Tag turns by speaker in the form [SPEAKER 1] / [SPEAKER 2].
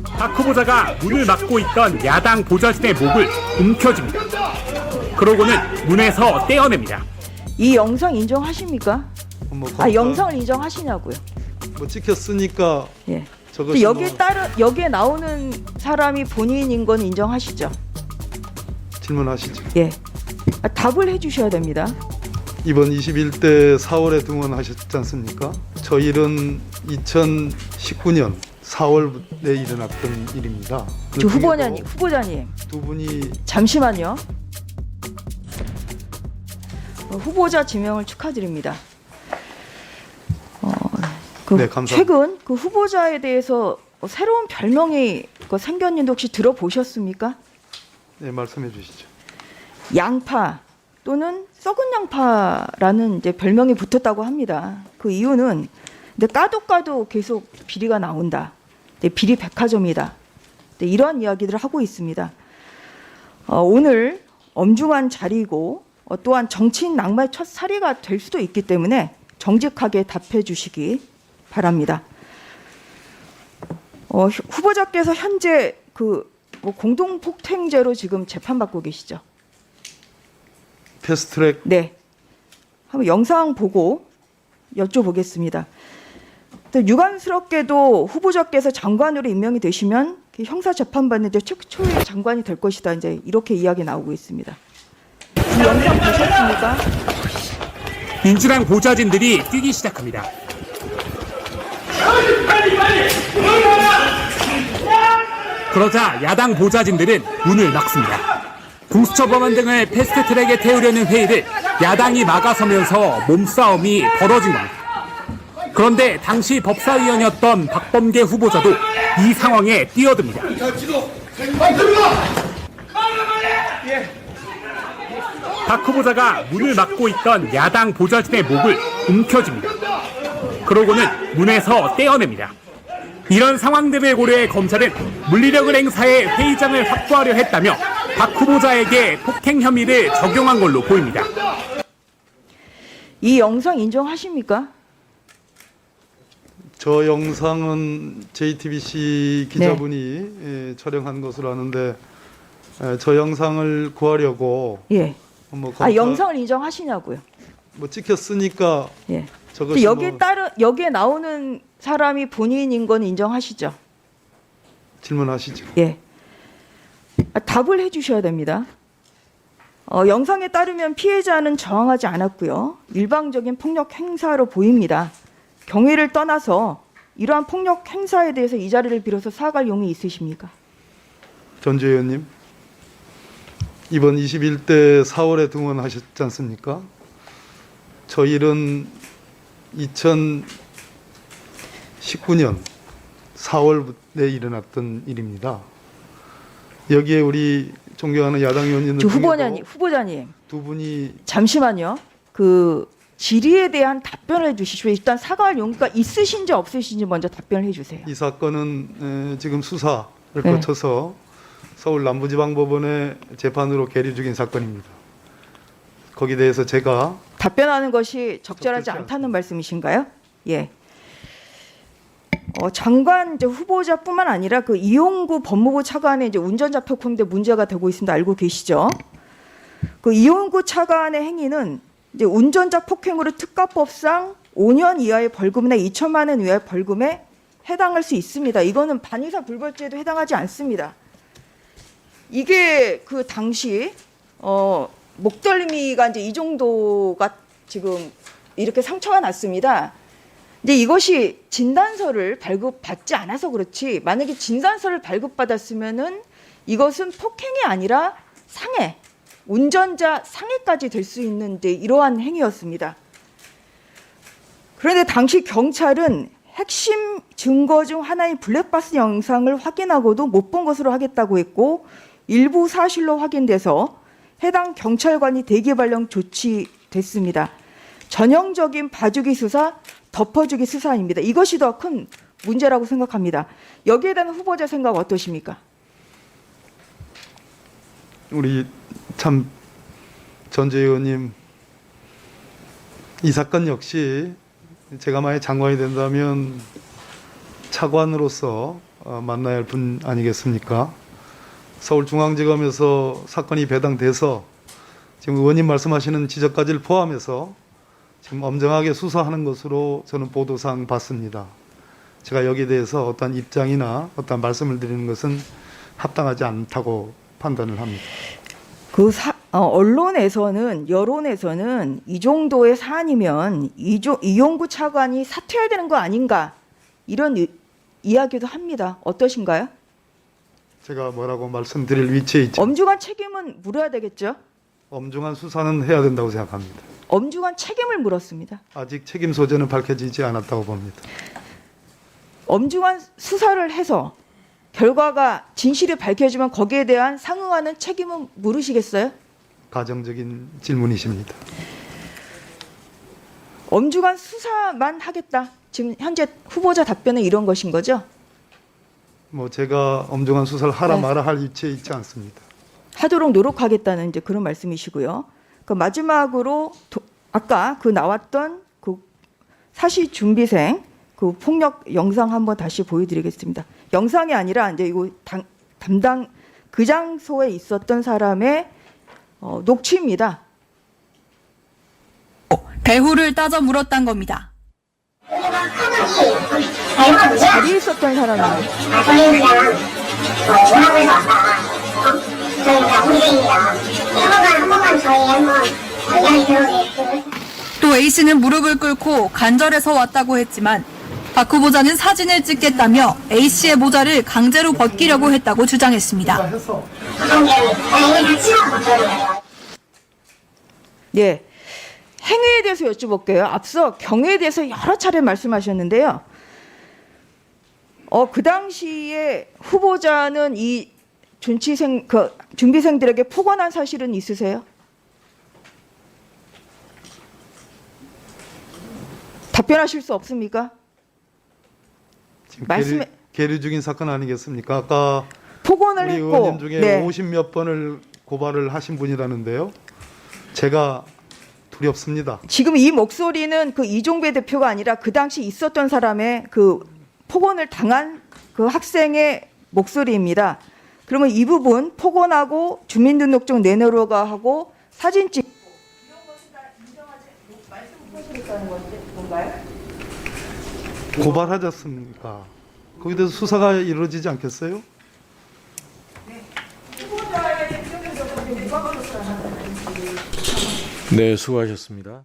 [SPEAKER 1] 박 후보자가 문을 막고 있던 야당 보좌진의 목을 움켜쥡니다. 그러고는 문에서 떼어냅니다.
[SPEAKER 2] 이 영상 인정하십니까? 영상을 인정하시냐고요?
[SPEAKER 3] 뭐 찍혔으니까
[SPEAKER 2] 예.
[SPEAKER 3] 저것이
[SPEAKER 2] 여기에 나오는 사람이 본인인 건 인정하시죠?
[SPEAKER 3] 질문하시죠.
[SPEAKER 2] 예. 답을 해주셔야 됩니다.
[SPEAKER 3] 이번 21대 4월에 등원하셨지 않습니까? 저 일은 2019년 4월에 일어났던 일입니다.
[SPEAKER 2] 저 후보자님
[SPEAKER 3] 두 분이
[SPEAKER 2] 잠시만요. 후보자 지명을 축하드립니다.
[SPEAKER 3] 네, 감사합니다.
[SPEAKER 2] 최근 그 후보자에 대해서 새로운 별명이 생겼는데 혹시 들어보셨습니까?
[SPEAKER 3] 네, 말씀해 주시죠.
[SPEAKER 2] 양파 또는 썩은 양파라는 이제 별명이 붙었다고 합니다. 그 이유는 근데 까도 계속 비리가 나온다. 비리 백화점이다. 이러한 이야기들을 하고 있습니다. 오늘 엄중한 자리이고 또한 정치인 낙마의 첫 사례가 될 수도 있기 때문에 정직하게 답해 주시기 바랍니다. 후보자께서 현재 공동폭행죄로 지금 재판받고 계시죠?
[SPEAKER 3] 패스트트랙.
[SPEAKER 2] 네. 한번 영상 보고 여쭤보겠습니다. 유감스럽게도 후보자께서 장관으로 임명이 되시면 형사 재판받는 최초의 장관이 될 것이다. 이제 이렇게 이야기 나오고 있습니다. 이 영상 보셨습니까?
[SPEAKER 1] 민주당 보좌진들이 뛰기 시작합니다. 그러자 야당 보좌진들은 문을 막습니다. 공수처 법안 등을 패스트트랙에 태우려는 회의를 야당이 막아서면서 몸싸움이 벌어진 겁니다. 그런데 당시 법사위원이었던 박범계 후보자도 이 상황에 뛰어듭니다. 박 후보자가 문을 막고 있던 야당 보좌진의 목을 움켜쥡니다. 그러고는 문에서 떼어냅니다. 이런 상황들을 고려해 검찰은 물리력을 행사해 회의장을 확보하려 했다며 박 후보자에게 폭행 혐의를 적용한 걸로 보입니다.
[SPEAKER 2] 이 영상 인정하십니까?
[SPEAKER 3] 저 영상은 JTBC 기자분이 촬영한 것으로 아는데 저 영상을 구하려고
[SPEAKER 2] 예.
[SPEAKER 3] 검사,
[SPEAKER 2] 영상을 인정하시냐고요?
[SPEAKER 3] 뭐 찍혔으니까
[SPEAKER 2] 예.
[SPEAKER 3] 저것이
[SPEAKER 2] 여기에 나오는 사람이 본인인 건 인정하시죠?
[SPEAKER 3] 질문하시죠.
[SPEAKER 2] 예. 답을 해주셔야 됩니다. 영상에 따르면 피해자는 저항하지 않았고요. 일방적인 폭력 행사로 보입니다. 경위를 떠나서 이러한 폭력 행사에 대해서 이 자리를 빌어서 사과할 용이 있으십니까?
[SPEAKER 3] 전주 의원님, 이번 21대 4월에 등원하셨지 않습니까? 저 일은 2019년 4월에 일어났던 일입니다. 여기에 우리 존경하는 야당 의원님들
[SPEAKER 2] 후보자님
[SPEAKER 3] 두 분이
[SPEAKER 2] 잠시만요. 질의에 대한 답변을 해주시죠. 일단 사과할 용기가 있으신지 없으신지 먼저 답변을 해주세요.
[SPEAKER 3] 이 사건은 지금 수사를 거쳐서 서울 남부지방법원의 재판으로 계류 중인 사건입니다. 거기에 대해서 제가
[SPEAKER 2] 답변하는 것이 적절하지 않다는 말씀이신가요? 예. 장관 후보자뿐만 아니라 이용구 법무부 차관의 운전자 폭행도 문제가 되고 있습니다. 알고 계시죠? 이용구 차관의 행위는 운전자 폭행으로 특가법상 5년 이하의 벌금이나 2천만 원 이하의 벌금에 해당할 수 있습니다. 이거는 반의사 불벌죄에도 해당하지 않습니다. 이게 당시 목덜미가 이 정도가 지금 이렇게 상처가 났습니다. 근데 이것이 진단서를 발급받지 않아서 그렇지 만약에 진단서를 발급받았으면은 이것은 폭행이 아니라 상해, 운전자 상해까지 될 수 있는 이러한 행위였습니다. 그런데 당시 경찰은 핵심 증거 중 하나인 블랙박스 영상을 확인하고도 못 본 것으로 하겠다고 했고 일부 사실로 확인돼서 해당 경찰관이 대기 발령 조치됐습니다. 전형적인 봐주기 수사, 덮어주기 수사입니다. 이것이 더 큰 문제라고 생각합니다. 여기에 대한 후보자 생각 어떠십니까?
[SPEAKER 3] 우리 참 전재 의원님, 이 사건 역시 제가 만약 장관이 된다면 차관으로서 만나야 할 분 아니겠습니까? 서울중앙지검에서 사건이 배당돼서 지금 의원님 말씀하시는 지적까지를 포함해서 지금 엄정하게 수사하는 것으로 저는 보도상 봤습니다. 제가 여기에 대해서 어떤 입장이나 어떤 말씀을 드리는 것은 합당하지 않다고 판단을 합니다.
[SPEAKER 2] 언론에서는 여론에서는 이 정도의 사안이면 이용구 차관이 사퇴해야 되는 거 아닌가 이런 이야기도 합니다. 어떠신가요?
[SPEAKER 3] 제가 뭐라고 말씀드릴 위치에 있지.
[SPEAKER 2] 엄중한 책임은 물어야 되겠죠?
[SPEAKER 3] 엄중한 수사는 해야 된다고 생각합니다.
[SPEAKER 2] 엄중한 책임을 물었습니다.
[SPEAKER 3] 아직 책임 소재는 밝혀지지 않았다고 봅니다.
[SPEAKER 2] 엄중한 수사를 해서 결과가 진실이 밝혀지면 거기에 대한 상응하는 책임은 물으시겠어요?
[SPEAKER 3] 가정적인 질문이십니다.
[SPEAKER 2] 엄중한 수사만 하겠다. 지금 현재 후보자 답변은 이런 것인 거죠?
[SPEAKER 3] 뭐 제가 엄중한 수사를 하라
[SPEAKER 2] 네.
[SPEAKER 3] 마라 할 위치에 있지 않습니다.
[SPEAKER 2] 하도록 노력하겠다는 이제 그런 말씀이시고요. 그 마지막으로 아까 그 나왔던 그 사시 준비생 그 폭력 영상 한번 다시 보여드리겠습니다. 영상이 아니라 이제 이거 담당 그 장소에 있었던 사람의 녹취입니다.
[SPEAKER 4] 배후를 따져 물었단 겁니다.
[SPEAKER 2] 자리에 있었던 사람은
[SPEAKER 4] 또 A씨는 무릎을 꿇고 간절해서 왔다고 했지만 박 후보자는 사진을 찍겠다며 A씨의 모자를 강제로 벗기려고 했다고 주장했습니다.
[SPEAKER 2] 예. 행위에 대해서 여쭤볼게요. 앞서 경위에 대해서 여러 차례 말씀하셨는데요. 그 당시에 후보자는 이 준비생들에게 폭언한 사실은 있으세요? 답변하실 수 없습니까?
[SPEAKER 3] 지금
[SPEAKER 2] 말씀해-
[SPEAKER 3] 계류 중인 사건 아니겠습니까? 아까
[SPEAKER 2] 폭언을
[SPEAKER 3] 우리
[SPEAKER 2] 했고,
[SPEAKER 3] 의원님 중에
[SPEAKER 2] 네.
[SPEAKER 3] 50몇 번을 고발을 하신 분이라는데요. 제가 두렵습니다.
[SPEAKER 2] 지금 이 목소리는 그 이종배 대표가 아니라 그 당시 있었던 사람의 그 폭언을 당한 그 학생의 목소리입니다. 그러면 이 부분 폭언하고 주민등록증 내놓으라고 하고 사진 찍고 이런 것은 다 인정하지 말씀 못하시겠다는 건가요?
[SPEAKER 3] 고발하지 않습니까? 거기에 대해서 수사가 이루어지지 않겠어요?
[SPEAKER 5] 네, 수고하셨습니다.